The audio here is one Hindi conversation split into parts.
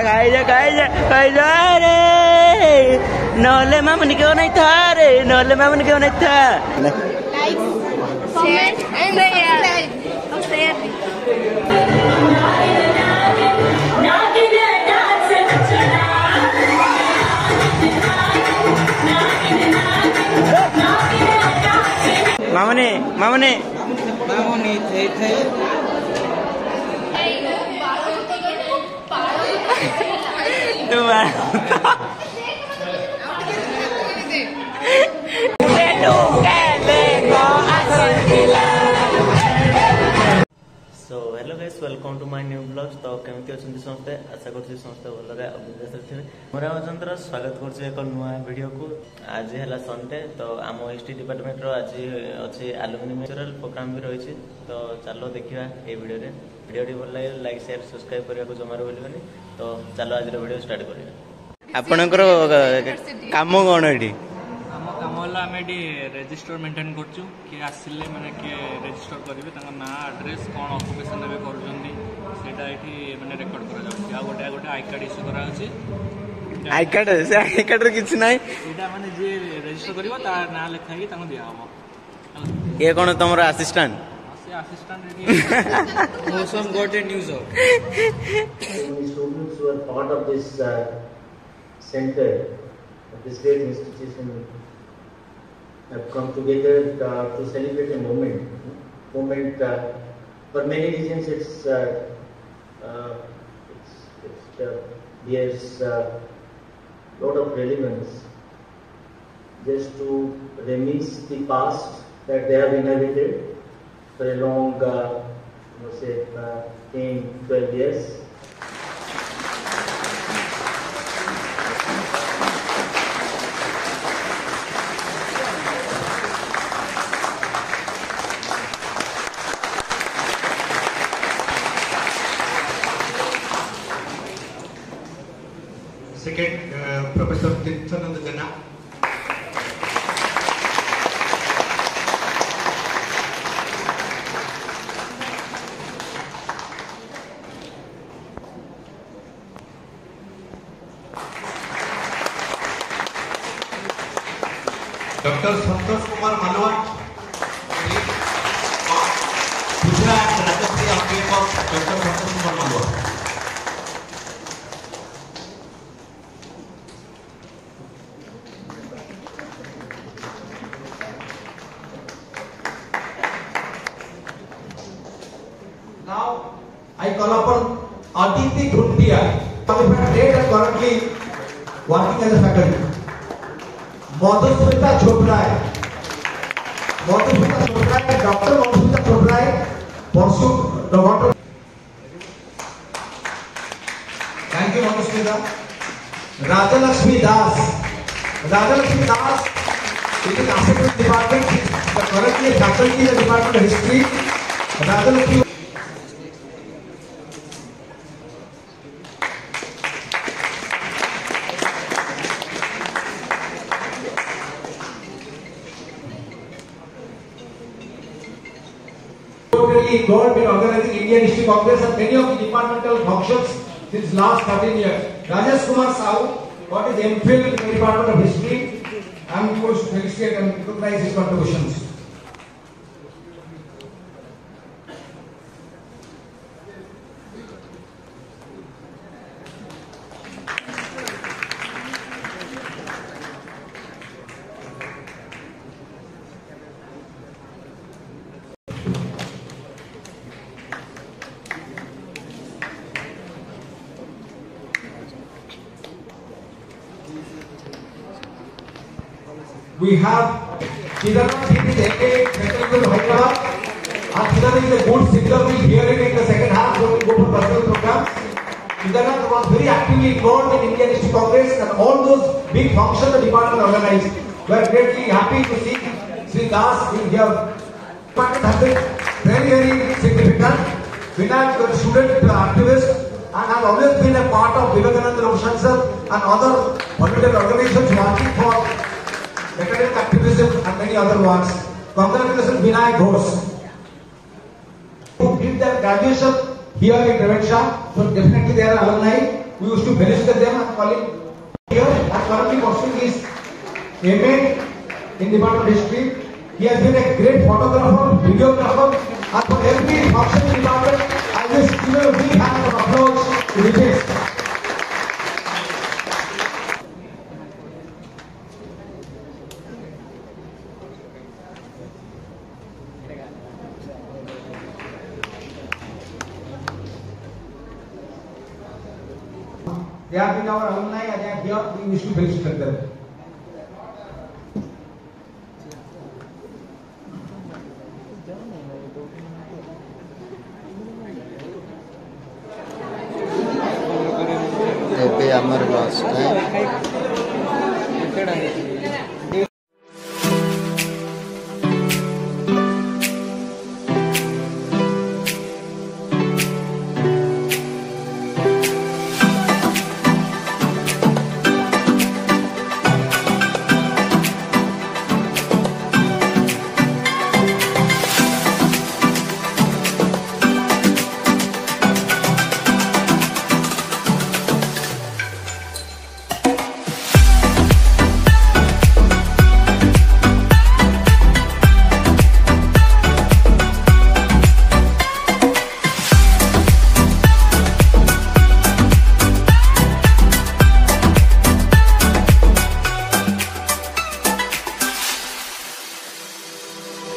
खाइजा रे नहले मामूनी क्यों नहीं था रे नहले मामूनी क्यों नहीं था लाइक कमेंट एंड शेयर मामूनी मामूनी मामूनी थे so hello guys welcome to my new blogs. तो केमती अच्छे समस्ते आशा करछि समस्ते भल थे मोर रामचंद्र स्वागत करछि एक नुआ वीडियो को। आज है संडे तो आम हिस्ट्री डिपार्टमेंट रो आज अच्छे एलुमिनी प्रोग्राम भी रही। तो चलो देखा ये वीडियो भल लगे लाइक शेयर सब्सक्राइब करने को जमार भूलि। तो चलो आज वीडियो स्टार्ट करिया। आपनकर काम कौन ये आम कम है आम रेजिस्टर मेंटेन करचु किए आसिले माने किए रेजिस्टर करेंगे ना आड्रेस कौन अकुपेशन भी करा ये माने रेकर्ड करा आ गोटे गोटे आई कार्ड इश्यू करा आई कार्ड किसी ना यहाँ माने जी रेजिस्टर करिवो तार ना लिखा ही ताको दिया हम ये कौन तुम assistant Mosam got a news out. Students who are part of this center, of this great institution, have come together to celebrate a moment. For many reasons, it bears lot of relevance. Just to reminisce the past that they have inherited for a long, say, 10-12 years. Second, Professor Tirthanand Jana. Dr. Santosh Kumar Malwat, Gujarat Rajasthan update of Dr. Santosh Kumar Malwat. Now I call upon Aditi Dhundia, qualified trader currently working as a faculty. Madhusmita Chopdai doctor Madhusmita Chopdai परसू doctor. Thank you Madhusmita. Rajalakshmi Das it is assistant department currently faculty in the department of history. Rajalakshmi God been organizing Indian History Congress and many of the departmental functions since last 13 years. Rajesh Kumar Sahu got his MPhil in the Department of History. I am going to felicitate and recognize his contributions. We have Kedarnath is a technical Hyderabad, and Kedarnath is a good singer. We will hear it in the second half when we go for personal programs. Kedarnath was very actively involved in Indian History Congress and all those big functions the department organized. We are greatly happy to see Sri Das being here. The department has been very significant. Vinayak is a student activist and has always been a part of Vivekananda Roshan sir and other political organizations working for academic activism and many other ones. Congratulations Vinayak Ghosh, who did their graduation here in Revenja, so definitely they are alumni. We used to felicitate them and calling here and currently pursuing his MA in Department of History. He has been a great photographer, videographer, and for every function in department, I just give a big hand of applause to Vijay. They have been our alumni and they are here. We wish to felicitate them. ଏବେ ଆମର ଲଞ୍ଚ ଟାଇମ୍।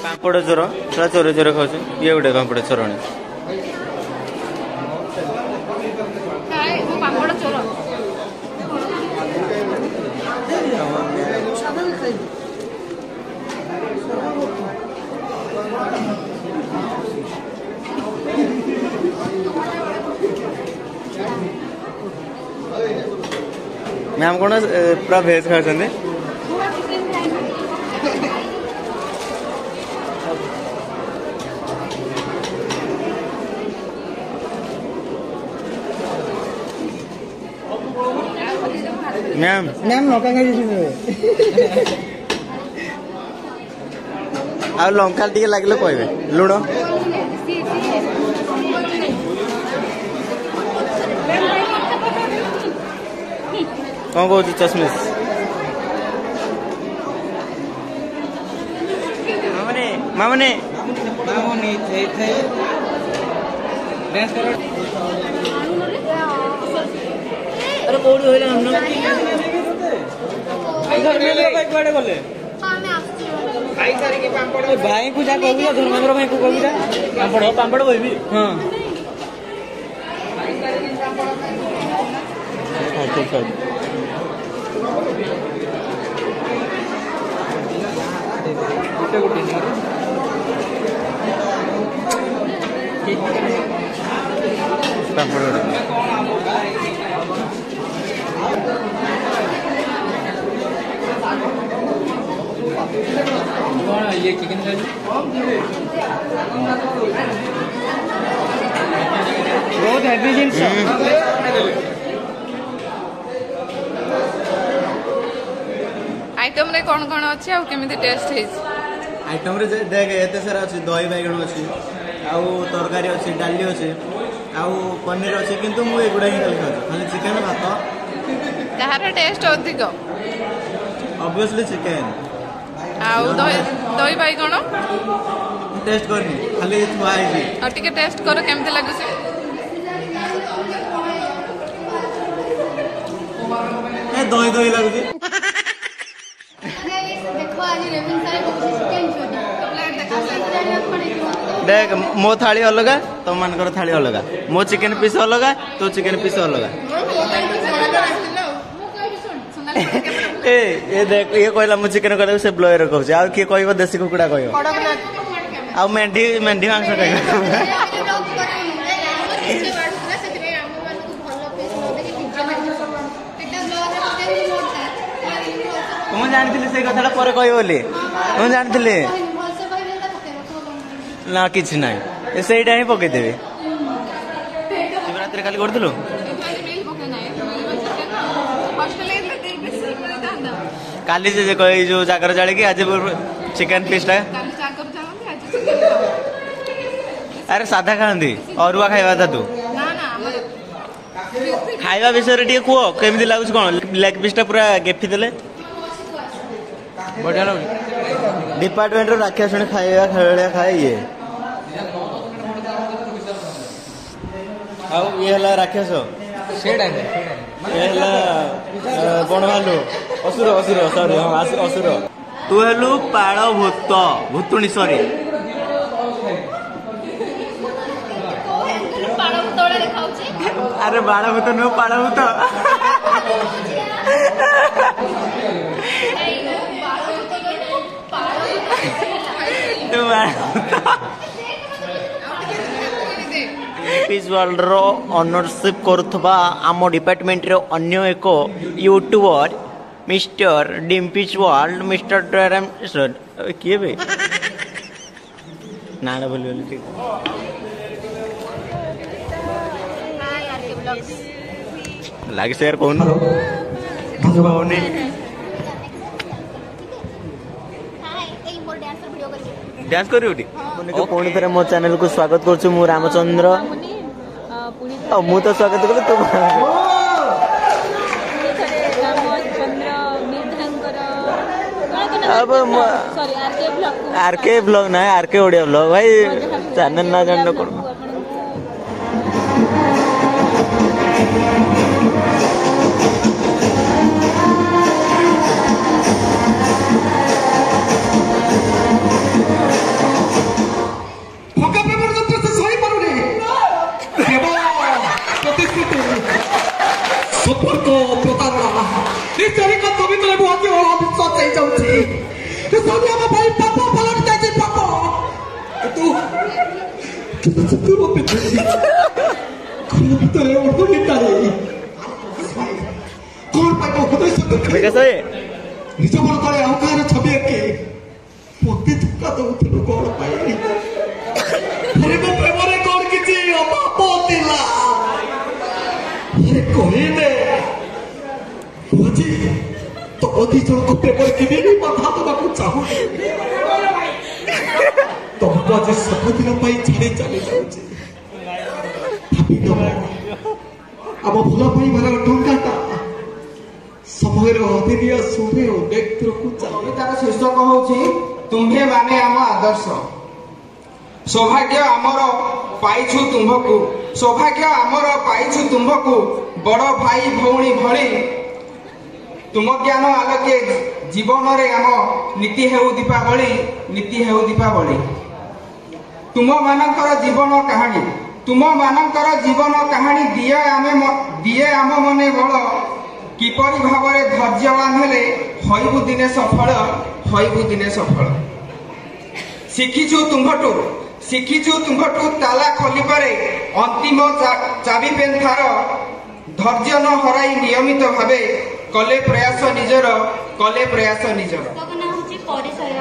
ପାମ୍ପଡ଼ ଚୋର ସେଟା ଚୋର ଚୋର ଖାଉଛୁ ଇଏ ଗୋଟେ ପାମ୍ପଡ଼ ଚୋରଣୀ। ପାମ୍ପଡ଼ ଚୋର ମ୍ୟାମ୍ କ'ଣ ପୁରା ଭେଜ୍ ଖାଉଛନ୍ତି? ମ୍ୟାମ୍ ମ୍ୟାମ୍ ଲଙ୍କା ଖାଇଛନ୍ତି ଆଉ ଲଙ୍କା ଟିକେ ଲାଗିଲେ କହିବେ ଲୁଣ କ'ଣ କହୁଛୁ ଚଷମିସ୍? ମାମୁନି अरे कोड़ी होइला हम लोग कुआडे गले भाई सारी के पापड़ भाई को जा कहबी धर्मेंद्र भाई को कहबी पापड़ पापड़ कहबी हां भाई सारी के पापड़ अच्छा गुटे गुटे पापड़ ये चिकन बहुत हेवी जिनिस आइटम रे कौन कौन अच्छी आ केमिति टेस्ट है आइटम रे देख एते सारा अछि दही बैगण अछि आउ तरकारी अछि डाली अछि आउ पनीर अछि किंतु मु एगुडा ही खाली खाछु खाली चिकन भात कहार टेस्ट अधिक ऑब्वियसली चिकन आउ दही बैगण टेस्ट करनी खाली थुआ है और टिके टेस्ट करो केमिति लागुसी ए दही दही लागुची देखो आज रेवन सारे चिकन चोरी प्लेट देखा देख मो थाली अलग तो मानकर थाली अलग मो चिकन पीस अलग तो चिकन पीस अलग ए देख ये कहला मु चिकन कहला से ब्लॉयर कहू आ किए कहबो देसी कुकुड़ा कहबो आ मेंढी मेंढी मांस कहबो ମୁଁ ଜାଣିଥିଲି ସେଇ କଥାଟା ପରେ କହିବ ବୋଲି ମୁଁ ଜାଣିଥିଲି ନା କିଛି ନାହିଁ ସେଇଟା ହିଁ ପକେଇଦେବି ଶିବରାତ୍ରି କାଲି କରୁଥିଲୁ କାଲି ସେ ଏଇ ଯୋଉ ଜାଗର ଜାଳିକି ଆଜି ଚିକେନ ପିସ୍ ଟା ଆରେ ସାଧା ଖାଆନ୍ତି ଅରୁଆ ଖାଇବା କଥା ତୁ खाଇବା विषय टे कह केमी लगुच कौन लेग पीसटा पूरा गेफी देले बढ़िया लगे डिपार्टमेंट राखिया शुणी खाଇବା खेलिया खाए ये आउ ये हला राक्षस ये हला बण भालू असुर असुर सॉरी हां असुर तू हेलु पाळ भूत भूतुणी सॉरी अरे बाळ भूत नो पाळ भूत तू पिज वर्ल्ड रो ऑनरशिप करुवा आम डिपार्टमेंट रो अन्य एक यूट्यूबर मिस्टर डिम्पिज वर्ल्ड मिस्टर ड्राम किए भाई ना बोली ठीक लागे से यार कौन कहनी डांस करी पुणी थे मो चैनल को स्वागत करुछु मु रामचंद्र मु तो स्वागत कल तो अब आरके ब्लॉग ना आरके ओडिया ब्लॉग भाई चैनल ना जानना कौन तुमको आज सबदिन छाड़ी चली जाऊँगी आम भूल पाइबार टंका समय अदिनिया सुरे अनेक को तार शीर्षक हूँ तुम्हे माने आम आदर्श सौभाग्य आमर पाइछु तुम्भकु सौभाग्य आमर पाइछु तुम्भकु बड़ भाई भौणी भली तुम ज्ञान आलोके जीवन रे आम नीति हेउ दीपावली नीति हेउ दीपावली तुम मानकर जीवन कहानी दिए आम मने बल किपरि भावरे धैर्यवान हेले हईबु दिने सफल शिखिछु तुंभटू ताला खोली पारे अंतिम चाबी पेन्थार धैर्य न हराई नियमित भावे कले प्रयास निजर परिचय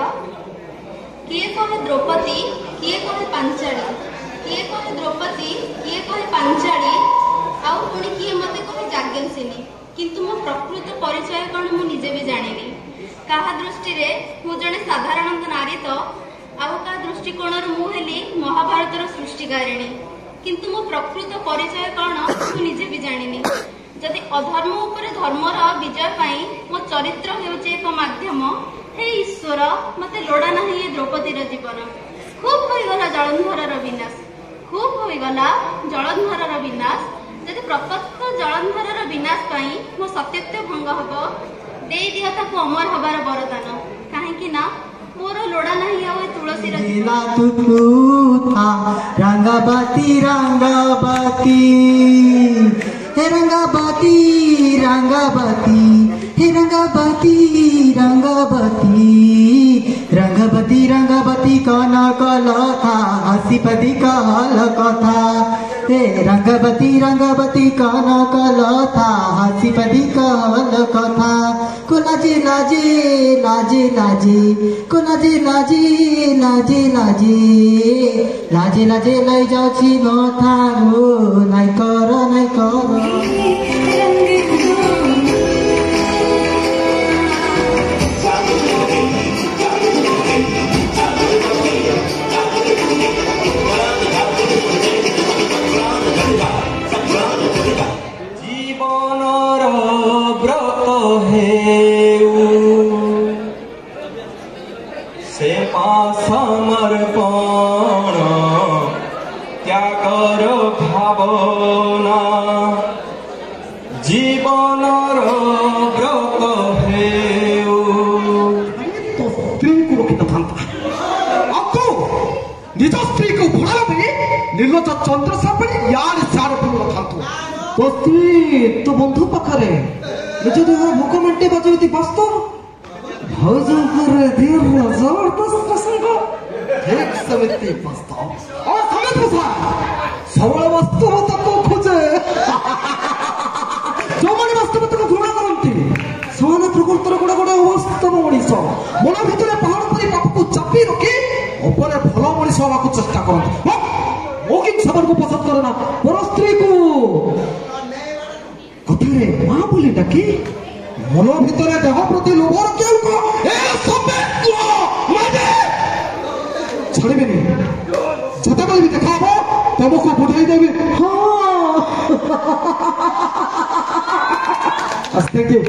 किए कहे द्रौपदी किए कहे पांचाली किए कहे द्रौपदी किए कहे पांचाली आउ पुणी किए मते कहे जाज्ञसेनी किंतु मो प्रकृत परिचय कौन मु निजे भी जानिनी कहा दृष्टि रे मु जने साधारण नारी तो आउ का दृष्टिकोण मु हेली महाभारत रो सृष्टिकारिणी किंतु मो प्रकृत परिचय कौन मु निजे भी जानिनी जदि अधर्म उपरे धर्मर विजय पाई मो चरित्र हेउचे एक माध्यम हे ईश्वर मते लोड़ा नहीं ये द्रौपदीर जीवन खूब होईगला जलंधरर विनाश जदि प्रत्यक्ष जलंधरर विनाश पाई मो सत्यत्व भंग हबो देई दिया ताको अमर हबार वरदान काहे कि ना मोर लोड़ा नहीं आ तुलसी लीला रंगाबाती हे रंगाबाती हे रंगाबाती कौन कलथा हसीपति कहल कथा हे रंगाबाती कौन कलथा हसीपति कहल कथा को लाजे लै जाउछि मथा गो नाइ कर ହେଉ ସେ ସମର୍ପଣ ତ୍ୟାଗର ଭାବନା ଜୀବନର ବ୍ରତ ହେଉ। तो स्त्री को रखिनଥାନ୍ତା ଆକୁ ନିଜ ସ୍ତ୍ରୀକୁ ଭୁଲା ପାଇଁ ନିର୍ଲଜ ଚନ୍ଦ୍ରସାପଣି ୟାଡେ ସିଆଡେ ବୁଲୁନଥାନ୍ତୁ। तो स्त्री तो बंधु पाखरे निज देहर भोक मेंटेवा जेମିତି ବାସ୍ତବ भाउजଙ୍କର ଦେହର ଜବରଦସ୍ତ ପ୍ରସଙ୍ଗ ଠିକ ସେମିତି ବାସ୍ତବ और ସमेତ ପ୍ରସାଦ ସବୁବେଳେ ବାସ୍ତବତାକୁ ଖୋଜେ। ଯୋଉମାନେ ବାସ୍ତବତାକୁ ଘୃଣା କରନ୍ତି ସେମାନେ ପ୍ରକୃତରେ ଗୋଟେ ଗୋଟେ ଅବାସ୍ତବ ମଣିଷ ମନ ଭିତରେ ପାହାଡ଼ ପରି ପାପକୁ ଚାପି ରଖି ଉପରେ ଭଲ ମଣିଷ ହେବାକୁ ଚେଷ୍ଟା କରନ୍ତି। ମୁଁ କିନ୍ତୁ ସେମାନଙ୍କୁ ପସନ୍ଦ କରେ ନା ପର ସ୍ତ୍ରୀକୁ କଥାରେ ମା ବୋଲି ଡାକି ମନ ଭିତରେ ଦେହ ପ୍ରତି ଲୋଭ ରଖିବାକୁ ଛାଡ଼ିବେନି। ଯେତେବେଳେ ବି ଦେଖା ହବ ତମକୁ ବୁଝାଇ ଦେବି। ହଁ Thank you.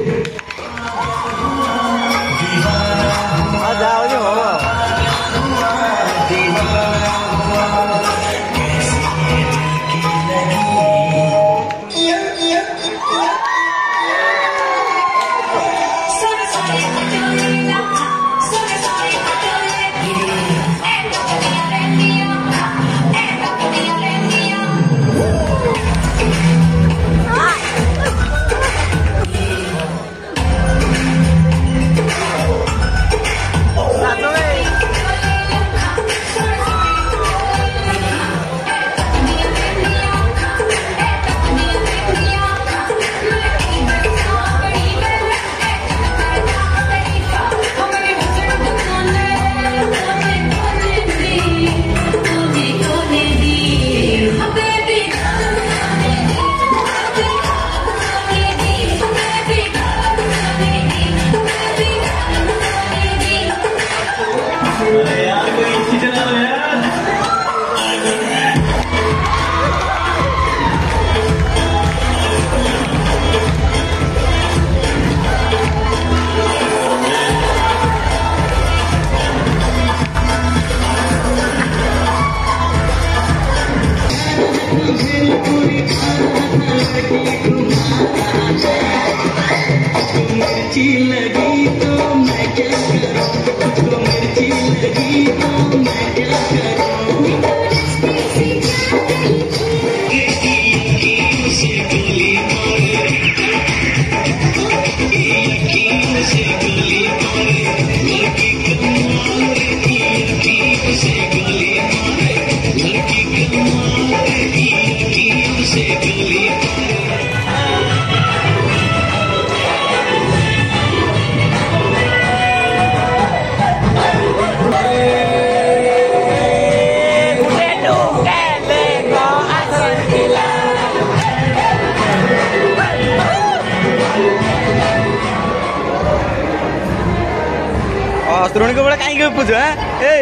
अस्त्रोणी को बड़ा कहीं के पूछो हैं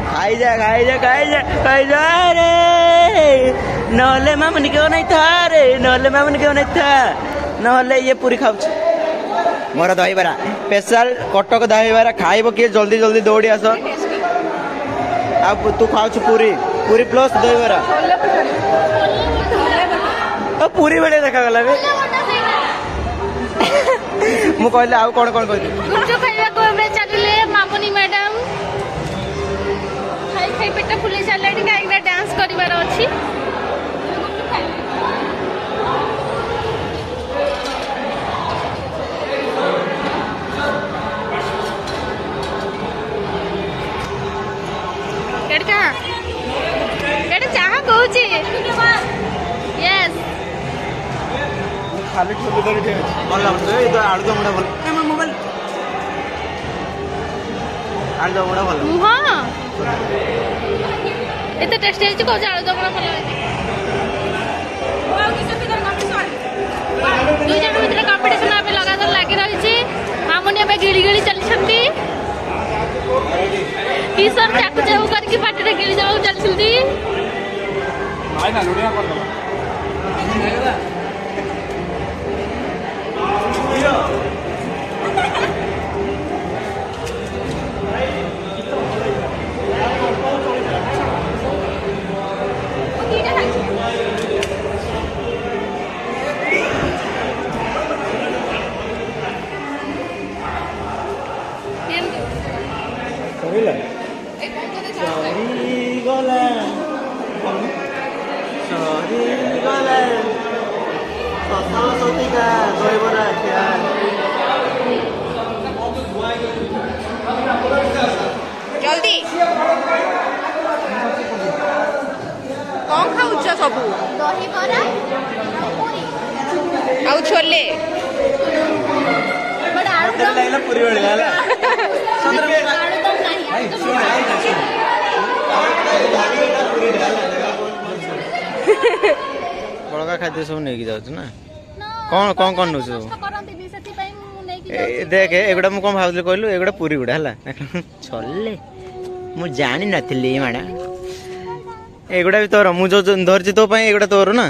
खाई जा खाई जा खाई जा खाई जा रे नहले मामन क्यों नहीं था रे नहले मामन क्यों नहीं था नहले ये पूरी खाऊ मोर दहीबरा स्पेशल कटक दहीबरा खाइब किए जल्दी जल्दी दौड़ी आस तू खाऊ पूरी पूरी प्लस दहीबरा पूरी बेड़े देखा गला मु कहले आउ कोन कोन कहली गुपचुप खाइबा को हमरे चलिले मामुनी मैडम खाई खाई पेट फुले चलेडी काइना डांस करिवार अछि केडका केड चाहा कहूची यस खाली ठोक दे रे भल लागतो ए तो आडू दमडा भल ए मोबाइल आडू दमडा भल हां एते टेस्ट हेची को आडू दमडा भल वाओ किसे भीतर कंपटीशन दुई जण भीतर कंपटीशन आबे लगातार लागि रही छी मामुनी आबे गिली गिली चली छंती किशोर चाकू जाऊ करके पाटी रे गिली जाऊ चली छंती नाइ ना लुडिया कर जल्दी कौन खाऊच सब आउ छोले पूरी बड़का खाद्य सब नहीं जाऊँ ना कौन कौन कौन नौ देख एगुड़ा मुझे कौन भावुली कहलु एगुड़ा पूरी गुड़ा है छोले मु जानी नी मैडम एगुड़ा भी तोर मुझे धरती तो एगुड़ा तोर ना